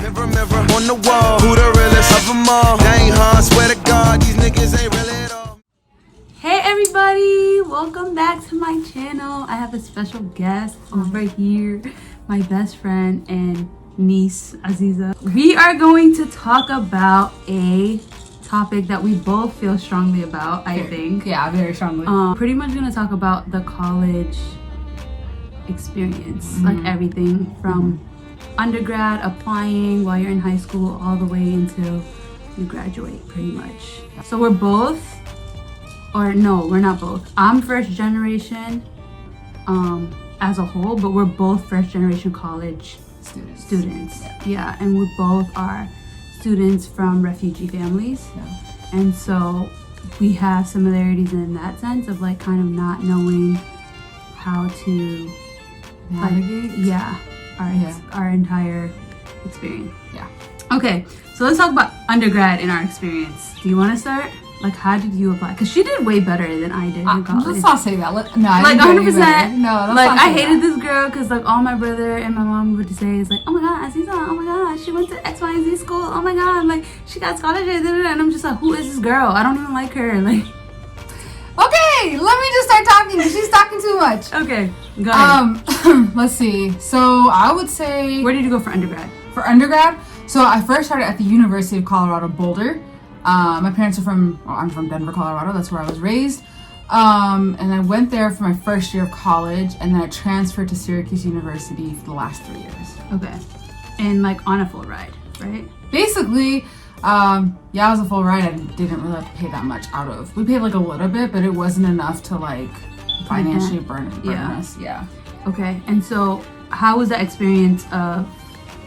Mirror, mirror on the wall, who the realest of them all? Dang, huh? Swear to God, these niggas ain't really at all. Hey everybody, welcome back to my channel. I have a special guest over here, my best friend and niece, Aziza. We are going to talk about a topic that we both feel strongly about, I think. Yeah, very strongly. Pretty much gonna talk about the college experience, like everything from undergrad, applying while you're in high school, all the way until you graduate, pretty much. So we're both, or no, we're not both. I'm first generation as a whole, but we're both first generation college students. Yeah, and we both are students from refugee families. Yeah. And so we have similarities in that sense of like kind of not knowing how to Navigate? Our entire experience. Yeah. Okay, so let's talk about undergrad in our experience. Do you want to start? Like, how did you apply? Because she did way better than I did in college. Let's not say that. I Like, didn't do 100%. any better. No, let's like, not I say hated that. this girl because, like, all my brother and my mom would say is like, oh my God, Aziza, oh my God, she went to X, Y, and Z school. Oh my God, like, she got scholarships. And I'm just like, who is this girl? I don't even like her. Like, Okay, let me just start talking. She's talking too much. okay, go ahead. Let's see. So I would say Where did you go for undergrad? for undergrad. So I first started at the University of Colorado Boulder. My parents are I'm from Denver, Colorado. That's where I was raised. And I went there for my first year of college, and then I transferred to Syracuse University for the last 3 years. Okay. And, like, on a full ride, right? Basically, it was a full ride. I didn't really have to pay that much out of. We paid like a little bit, but it wasn't enough to like financially burn us. Yeah. Okay. And so, how was that experience of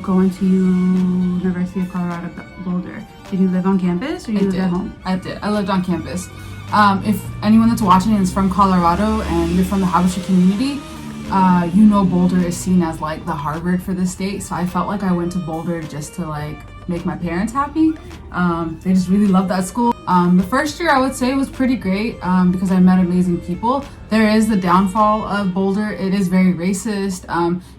going to University of Colorado Boulder? Did you live on campus or you lived at home? I did. I lived on campus. If anyone that's watching is from Colorado and you're from the Habesha community, you know Boulder is seen as like the Harvard for the state. So I felt like I went to Boulder just to like make my parents happy. They just really loved that school. The first year I would say was pretty great because I met amazing people. There is the downfall of Boulder. It is very racist.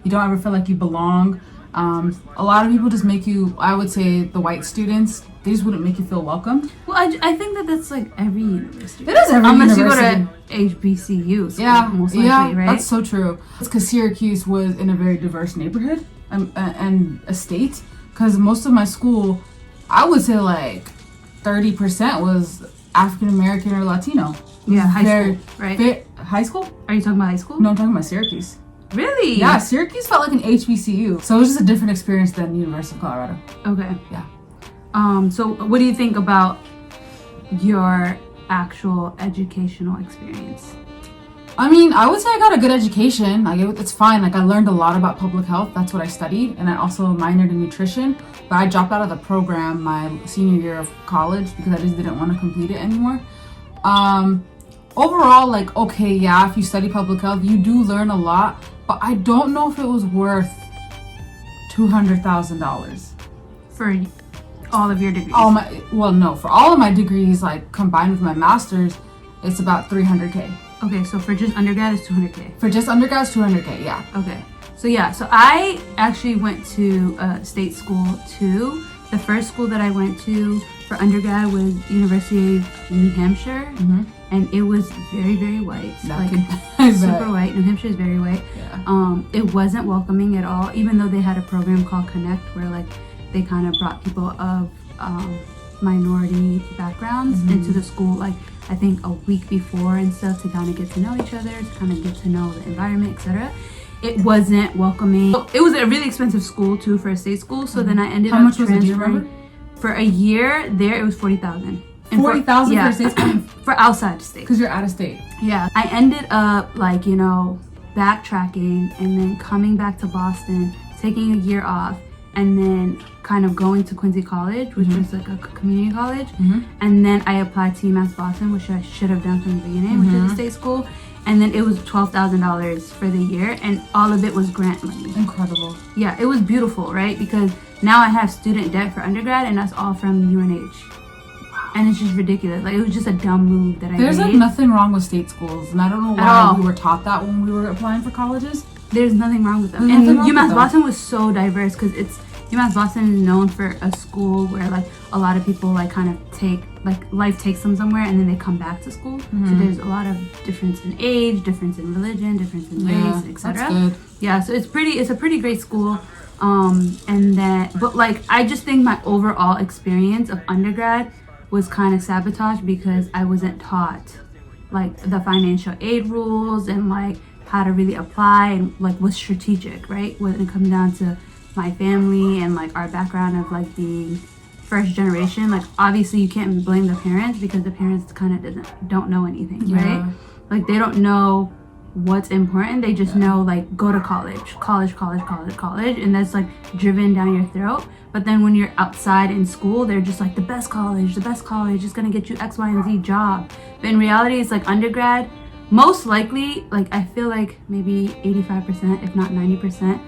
You don't ever feel like you belong. A lot of people just make you, I would say the white students, they just wouldn't make you feel welcome. Well, I think that's like every university. It is every Unless university. you go to HBCU school, Yeah, most likely, right? That's so true. It's because Syracuse was in a very diverse neighborhood and a state. Because most of my school, I would say like 30% was African American or Latino. Yeah, high school, right? High school? Are you talking about high school? No, I'm talking about Syracuse. Really? Yeah, Syracuse felt like an HBCU. So it was just a different experience than University of Colorado. Okay. Yeah. So what do you think about your actual educational experience? I mean, I would say I got a good education. Like, it's fine. Like, I learned a lot about public health. That's what I studied. And I also minored in nutrition. But I dropped out of the program my senior year of college because I just didn't want to complete it anymore. Overall, like, okay, yeah, if you study public health, you do learn a lot. But I don't know if it was worth $200,000. For all of your degrees? For all of my degrees, like, combined with my master's, it's about $300K. Okay, so for just undergrad, it's $200K. For just undergrad, it's $200K, yeah. Okay. So I actually went to a state school too. The first school that I went to for undergrad was University of New Hampshire. And it was very, very white. Super white. New Hampshire is very white. Yeah. It wasn't welcoming at all, even though they had a program called Connect where like they kind of brought people of minority backgrounds into the school, like I think a week before and stuff, to kind of get to know each other, to kind of get to know the environment, etc. It wasn't welcoming. It was a really expensive school too for a state school, so then I ended up transferring. For a year there, it was $40,000. $40,000 for a state school? For outside state. Because you're out of state. Yeah. I ended up like, backtracking and then coming back to Boston, taking a year off, and then kind of going to Quincy College, which was like a community college. And then I applied to UMass Boston, which I should have done from the beginning, which is a state school. And then it was $12,000 for the year, and all of it was grant money. Incredible. Yeah, it was beautiful, right? Because now I have student debt for undergrad, and that's all from UNH. And it's just ridiculous. Like, it was just a dumb move that I made. There's like nothing wrong with state schools, and I don't know why we were taught that when we were applying for colleges. There's nothing wrong with them. And UMass Boston was so diverse because it's UMass Boston is known for a school where like a lot of people like kind of take like life takes them somewhere and then they come back to school. So there's a lot of difference in age, difference in religion, difference in race, etc. That's good. Yeah, so it's a pretty great school. And then but like I just think my overall experience of undergrad was kind of sabotaged because I wasn't taught like the financial aid rules and like how to really apply and like what's strategic, right? When it comes down to my family and like our background of like being first generation, like obviously you can't blame the parents because the parents kind of don't know anything, right? Like they don't know what's important. They just know like go to college, and that's like driven down your throat. But then when you're outside in school, they're just like the best college is gonna get you X, Y, and Z job. But in reality, it's like undergrad, most likely, like I feel like maybe 85%, if not 90%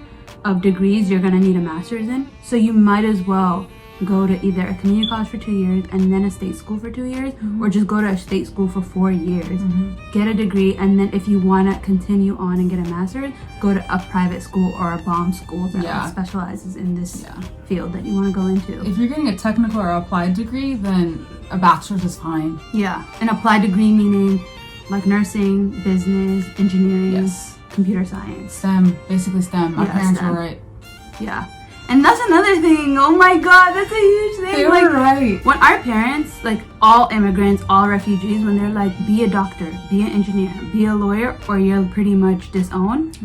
of degrees you're gonna need a master's in. So you might as well go to either a community college for 2 years and then a state school for 2 years, or just go to a state school for 4 years, get a degree, and then if you want to continue on and get a master's, go to a private school or a bomb school that specializes in this field that you want to go into. If you're getting a technical or applied degree, then a bachelor's is fine. Yeah, an applied degree meaning like nursing, business, engineering, computer science. STEM, basically STEM. My parents STEM. were right. Yeah. And that's another thing. Oh my God, that's a huge thing. They were right. When our parents, like all immigrants, all refugees, when they're like, be a doctor, be an engineer, be a lawyer, or you're pretty much disowned.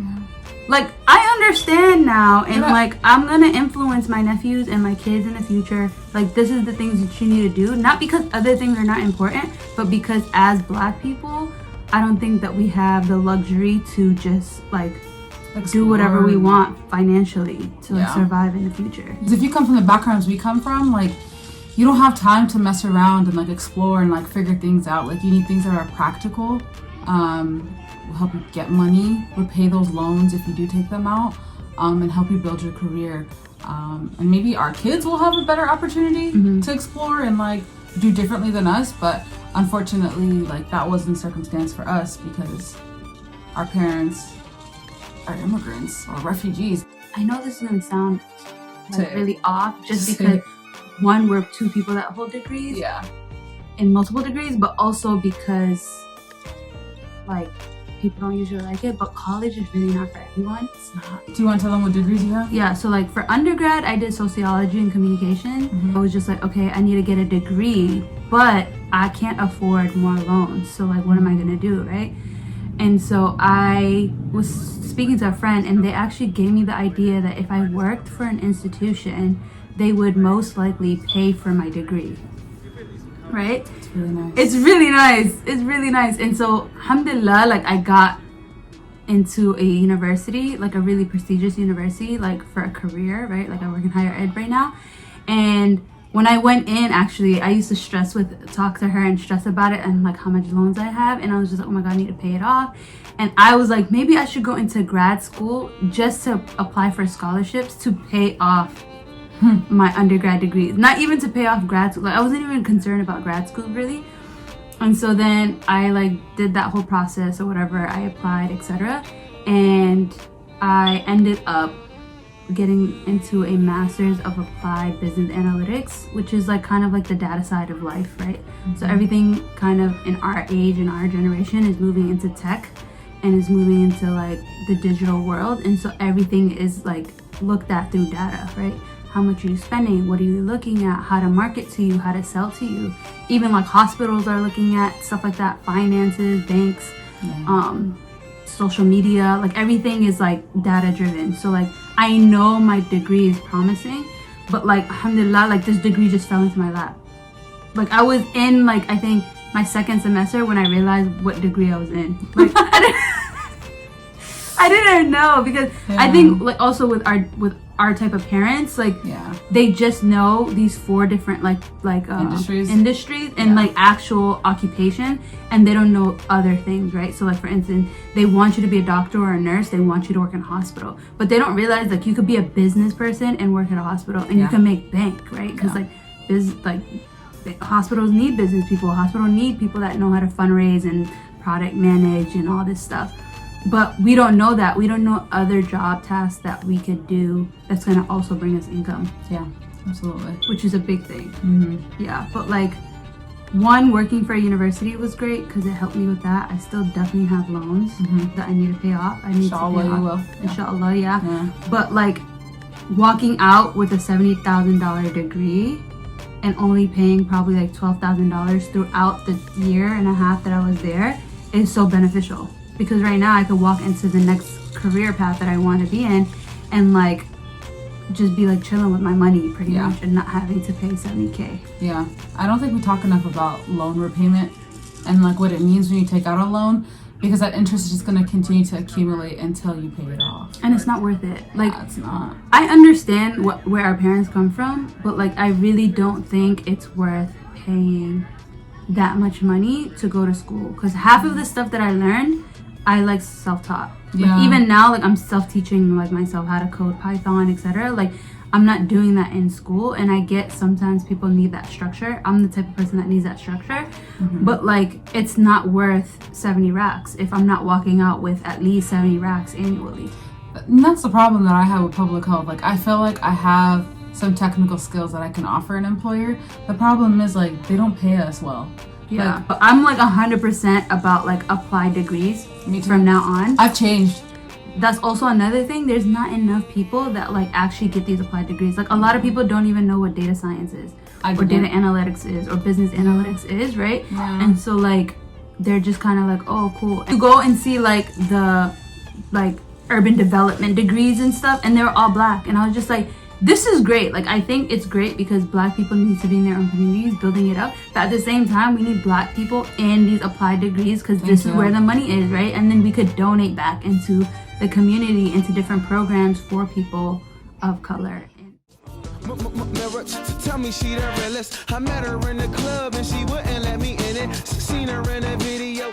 Like, I understand now, and like, I'm gonna influence my nephews and my kids in the future. Like, this is the things that you need to do. Not because other things are not important, but because as Black people, I don't think that we have the luxury to just like do whatever we want financially to like survive in the future. If you come from the backgrounds we come from, like you don't have time to mess around and like explore and like figure things out. Like you need things that are practical, will help you get money, repay those loans if you do take them out, and help you build your career. And maybe our kids will have a better opportunity to explore and like do differently than us, but unfortunately like that wasn't the circumstance for us because our parents are immigrants or refugees. I know this is gonna sound like really off just because one, we're two people that hold degrees in multiple degrees, but also because like people don't usually like it, but college is really not for everyone. It's not. Do you want to tell them what degrees you have? Yeah, so like for undergrad I did sociology and communication. I was just like, okay, I need to get a degree, but I can't afford more loans, so like what am I gonna do, right? And so I was speaking to a friend and they actually gave me the idea that if I worked for an institution, they would most likely pay for my degree, right? It's really nice. It's really nice. It's really nice. And so, alhamdulillah, like I got into a university, like a really prestigious university, like for a career, right? Like I work in higher ed right now. And when I went in, actually, I used to talk to her and stress about it and like how much loans I have. And I was just like, oh my God, I need to pay it off. And I was like, maybe I should go into grad school just to apply for scholarships to pay off my undergrad degree. Not even to pay off grad school. Like I wasn't even concerned about grad school really. And so then I like did that whole process or whatever. I applied, etc. And I ended up getting into a master's of applied business analytics, which is like kind of like the data side of life, right? So everything kind of in our age and our generation is moving into tech and is moving into like the digital world, and so everything is like looked at through data, right? How much are you spending? What are you looking at? How to market to you? How to sell to you? Even like hospitals are looking at stuff like that, finances, banks, social media, like everything is like data driven. So like I know my degree is promising, but like alhamdulillah, like this degree just fell into my lap. Like I was in like I think my second semester when I realized what degree I was in. Like I didn't know because I think like also with our type of parents, like they just know these 4 different like industries and like actual occupation, and they don't know other things, right? So like for instance, they want you to be a doctor or a nurse, they want you to work in a hospital, but they don't realize like you could be a business person and work at a hospital and you can make bank, right? Because hospitals need business people, hospitals need people that know how to fundraise and product manage and all this stuff. but we don't know that. We don't know other job tasks that we could do that's gonna also bring us income. Yeah, absolutely. Which is a big thing. Yeah, but like, one, working for a university was great because it helped me with that. I still definitely have loans that I need to pay off. I need Inshallah, to pay you off. will. Inshallah, yeah. But like, walking out with a $70,000 degree and only paying probably like $12,000 throughout the year and a half that I was there is so beneficial, because right now I could walk into the next career path that I want to be in and like just be like chilling with my money pretty much and not having to pay $70K. Yeah, I don't think we talk enough about loan repayment and like what it means when you take out a loan, because that interest is just going to continue to accumulate until you pay it off. And it's not worth it. Like, it's not. I understand where our parents come from, but like, I really don't think it's worth paying that much money to go to school, because half of the stuff that I learned, I like self-taught. Like, even now, like, I'm self-teaching like myself how to code Python, etc. Like, I'm not doing that in school, and I get sometimes people need that structure. I'm the type of person that needs that structure, but like, it's not worth 70 racks if I'm not walking out with at least 70 racks annually. And that's the problem that I have with public health. Like, I feel like I have some technical skills that I can offer an employer. The problem is, like, they don't pay us well. Yeah, Like, but I'm like 100% about like applied degrees from now on. I've changed. That's also another thing. There's not enough people that like actually get these applied degrees. Like, a lot of people don't even know what data science is, or data analytics is, or business analytics is, right? And so like, they're just kind of like, oh, cool. You go and see like the like urban development degrees and stuff, and they're all black, and I was just like, this is great. Like, I think it's great because black people need to be in their own communities building it up, but at the same time, we need black people in these applied degrees, because this is where the money is, right? And then we could donate back into the community, into different programs for people of color. Mirror, tell me she the realest. I met her in the club and she wouldn't let me in it. Seen her in a video.